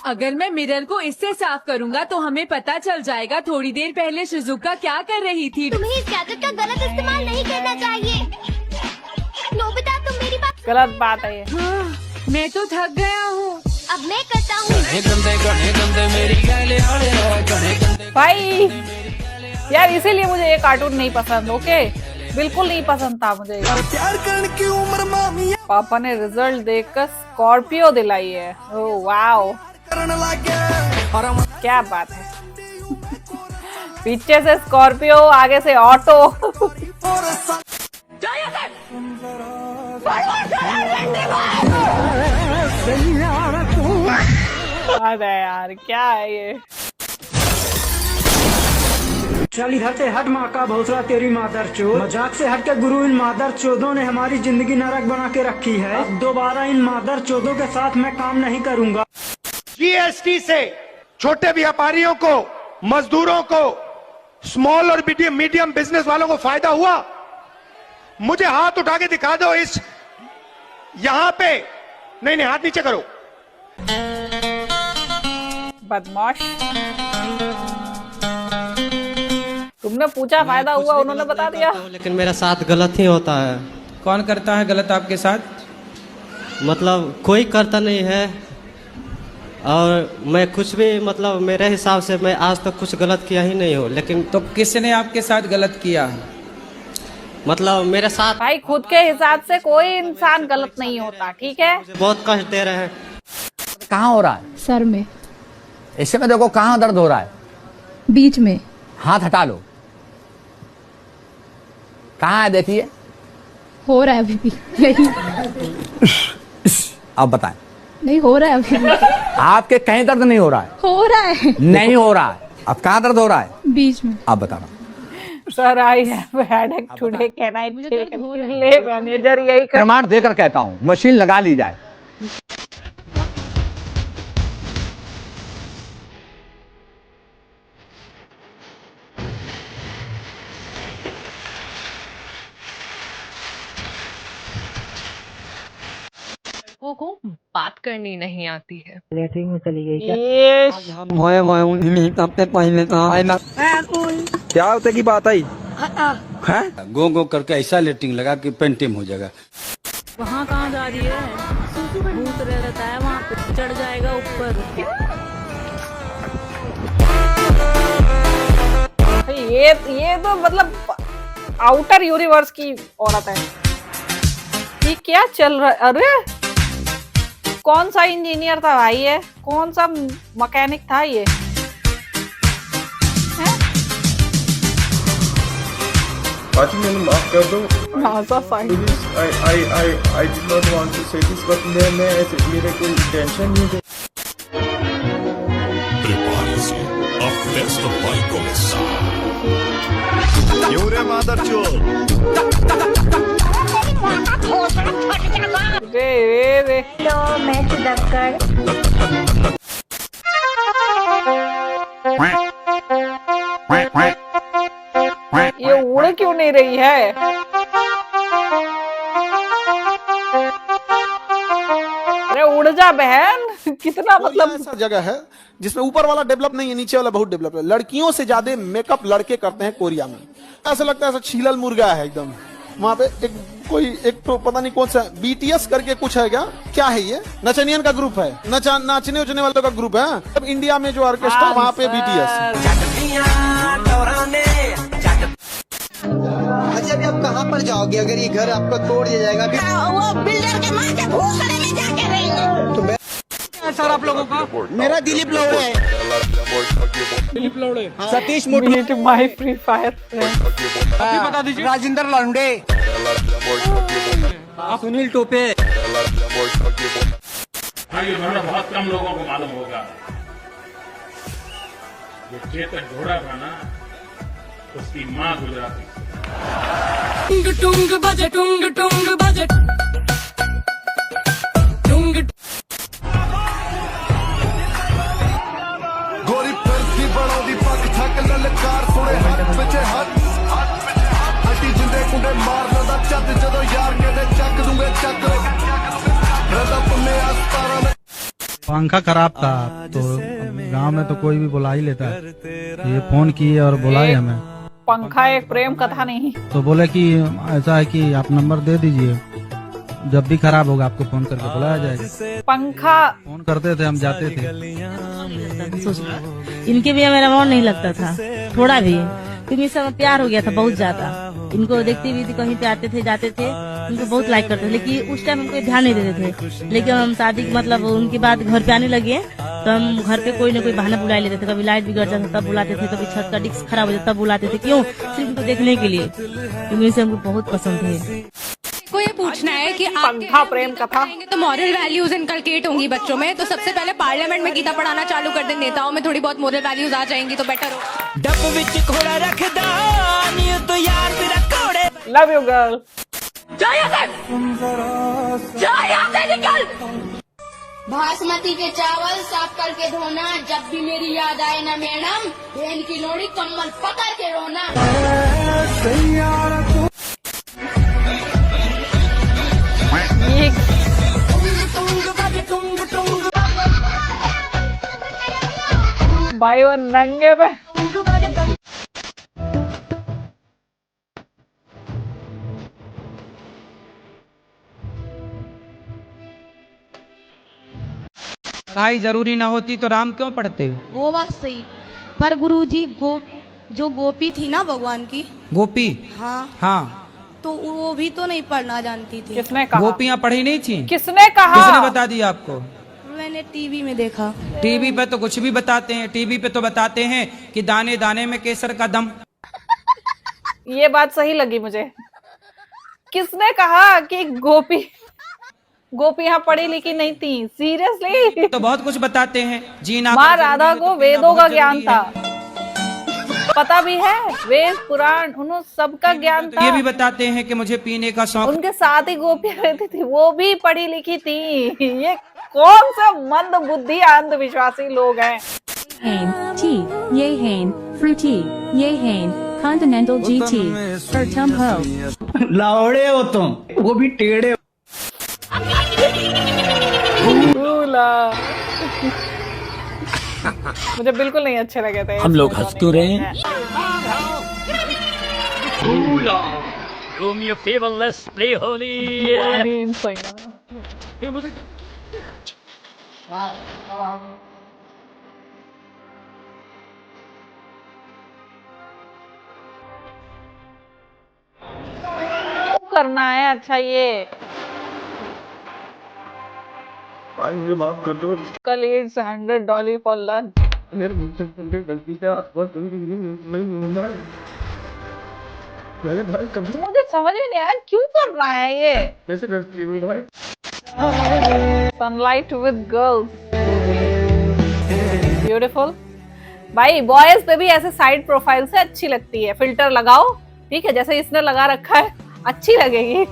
अगर मैं मिरर को इससे साफ करूंगा तो हमें पता चल जाएगा थोड़ी देर पहले शिजुका क्या कर रही थी। तुम्हें इस गैजेट का गलत इस्तेमाल नहीं करना चाहिए। नोबिता तुम मेरी बात। गलत बात है ये। हाँ, मैं तो थक गया हूँ। अब मैं करता हूँ। भाई यार इसीलिए मुझे ये कार्टून नहीं पसंद। ओके बिल्कुल नहीं पसंद था मुझे। पापा ने रिजल्ट देखकर स्कॉर्पियो दिलाई है। ओह वाओ क्या बात है। पीछे से स्कॉर्पियो आगे से ऑटो। अरे यार क्या है ये। चल इधर से हट, माँ का भौसला तेरी मादर चोद। मजाक से हट के गुरु, इन मादर चोदों ने हमारी जिंदगी नरक बना के रखी है। अब दोबारा इन मादर चोदों के साथ मैं काम नहीं करूँगा। जीएसटी से छोटे व्यापारियों को, मजदूरों को, स्मॉल और मीडियम बिजनेस वालों को फायदा हुआ? मुझे हाथ उठा के दिखा दो इस यहां पे। नहीं हाथ नीचे करो। बदमाश। तुमने पूछा फायदा हुआ, उन्होंने बता दिया। लेकिन मेरा साथ गलत ही होता है। कौन करता है गलत आपके साथ? मतलब कोई करता नहीं है। और मैं कुछ भी, मतलब मेरे हिसाब से मैं आज तक कुछ गलत किया ही नहीं हूँ। लेकिन तो किसने आपके साथ गलत किया? मतलब मेरे साथ भाई खुद के हिसाब से कोई इंसान गलत नहीं होता, ठीक है। बहुत कष्ट दे रहे हैं। कहाँ हो रहा है? सर में। इस समय देखो कहाँ दर्द हो रहा है? बीच में। हाथ हटा लो। कहाँ है देखिए? हो रहा है अभी भी यही। अब बताएं। नहीं हो रहा है अभी भी। आपके कहीं दर्द नहीं हो रहा है? हो रहा है। नहीं हो रहा है। अब कहाँ दर्द हो रहा है? बीच में। आप बताना। Sir I have headache today, can I take ले मैनेजर? यही प्रमाण देकर कहता हूँ, मशीन लगा ली जाए। को बात करनी नहीं आती है। लेटरिन में चली गई क्या? क्या होते की बात आई? गो गो करके ऐसा लेटिंग लगा कि पेंटिंग हो जाएगा। वहाँ कहाँ जा रही है? भूत रहता है वहाँ पे, चढ़ जाएगा ऊपर। ये तो मतलब आउटर यूनिवर्स की औरत है। ये क्या चल रहा है? अरे कौन सा इंजीनियर था भाई ये? कौन सा मैकेनिक था ये? मैंने माफ कर दो। NASA scientist. I did not want to say this, but मैं ऐसे मेरे कोई टेंशन नहीं है। Prepare-se, a festa vai começar. Yure Madarchol. रे लो मैं चिदक्कर। ये उड़ क्यों नहीं रही है? अरे उड़ जा बहन। कितना मतलब ऐसा जगह है जिसमें ऊपर वाला डेवलप नहीं है, नीचे वाला बहुत डेवलप है। लड़कियों से ज्यादा मेकअप लड़के करते हैं कोरिया में। ऐसा लगता है ऐसा छीलल मुर्गा है एकदम। वहाँ पे एक तो पता नहीं कौन सा BTS करके कुछ है क्या है ये? नचनियन का ग्रुप है, नाचने उचने वालों का ग्रुप है। अब इंडिया में जो ऑर्केस्ट्रा वहाँ पे BTS। अच्छा अभी आप कहाँ पर जाओगे अगर ये घर आपका तोड़ दिया जाएगा? वो बिल्डर के माँ के भोसड़े में जाके रहेंगे। तो सर आप लोगों का? मेरा दिलीप लोड़े है। दिलीप लोड़े। Satish Murmu my free fire. अभी बता दीजिए। राजेंद्र लांडे। सुनील टोपे। ये घोड़ा बहुत कम लोगों को मालूम होगा। जो चेतन घोड़ा था ना, उसकी माँ गुजराती। टुंग टुंग बजे, टुंग टुंग बजे, टुंग। गोरी फिरती बड़ो दी पग थक ललकार सुने हाथ पिछे हाथ हटी जिंदे पंखा खराब था तो गांव में तो कोई भी बुला ही लेता है, ये फोन किए और बुलाए हमें। पंखा एक प्रेम कथा नहीं। तो बोले कि ऐसा है कि आप नंबर दे दीजिए, जब भी खराब होगा आपको फोन करके बुलाया जाएगा। पंखा फोन करते थे, हम जाते थे। इनके भी मेरा मन नहीं लगता था थोड़ा भी, क्योंकि सब प्यार हो गया था बहुत ज्यादा। इनको देखती भी थी, कहीं पे आते थे जाते थे, इनको बहुत लाइक करते थे, लेकिन उस टाइम हमको ध्यान नहीं देते थे। लेकिन हम शादी मतलब उनके बाद घर पे आने लगे तो हम घर पे कोई ना कोई बहाना बुला लेते थे। कभी लाइट बिगड़ जाता तब बुलाते थे, कभी छत का डिस्क खराब हो जाता तब बुलाते थे। क्यों? सिर्फ इनको देखने के लिए, क्योंकि इसे हमको बहुत पसंद है। को ये पूछना है कि पंखा प्रेम कथा तो मॉरल वैल्यूज इनकलकेट होंगी बच्चों में, तो सबसे पहले पार्लियामेंट में गीता पढ़ाना चालू कर दे, नेताओं में थोड़ी बहुत मॉरल वैल्यूज आ जाएंगी तो बेटर हो। डब विच घोड़ा रखदा नी तो यार तेरा कोड़े। Love you girl. निकल। बासमती के चावल साफ करके धोना, जब भी मेरी याद आए ना मैडम, बहन की लोड़ी कम्बल पकड़ के रोना। भाई वो नंगे पे पढ़ाई जरूरी ना होती तो राम क्यों पढ़ते? वो बात सही, पर गुरुजी जो गोपी थी ना भगवान की, गोपी? हाँ हाँ, तो वो भी तो नहीं पढ़ना जानती थी। किसने कहा? गोपियाँ पढ़ी नहीं थी? किसने कहा? किसने बता दिया आपको? मैंने टीवी में देखा। टीवी पे तो कुछ भी बताते हैं, टीवी पे तो बताते हैं कि दाने दाने में केसर का दम। ये बात सही लगी मुझे। किसने कहा कि गोपियाँ पढ़ी लिखी नहीं थी? सीरियसली? तो बहुत कुछ बताते हैं जीना। माँ राधा को वेदों का ज्ञान था, पता भी है, वेद पुराण उन सबका ज्ञान था। ये भी बताते हैं कि मुझे पीने का शौक। उनके साथ ही गोपियाँ रहती थी, वो भी पढ़ी लिखी थी। ये कौन सा मंद बुद्धि अंधविश्वासी लोग हैं? Continental GT for Tum Ho। लावड़े हो तुम, वो भी टेढ़े। मुझे बिल्कुल नहीं अच्छे लगे थे। हम लोग हंस क्यों रहे हैं? Do me a favor, let's play holy. करना है अच्छा ये मुझे माफ कर दो। कल इट्स $100 फॉर लंच। गलती से मुझे समझ में नहीं आया क्यों कर रहा है ये। Sunlight with girls, beautiful. भाई बॉयज पे भी ऐसे साइड प्रोफाइल से अच्छी लगती है, फिल्टर लगाओ, ठीक है, जैसे इसने लगा रखा है अच्छी लगेगी।